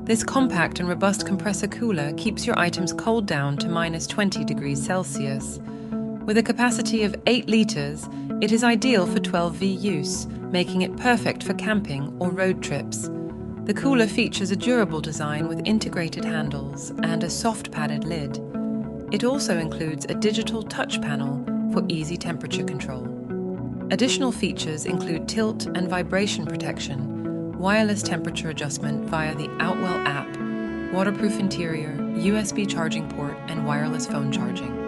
This compact and robust compressor cooler keeps your items cold down to -20 degrees Celsius. With a capacity of 8 litres, it is ideal for 12V use, making it perfect for camping or road trips. The cooler features a durable design with integrated handles and a soft padded lid. It also includes a digital touch panel for easy temperature control. Additional features include tilt and vibration protection, wireless temperature adjustment via the Outwell app, waterproof interior, USB charging port, and wireless phone charging.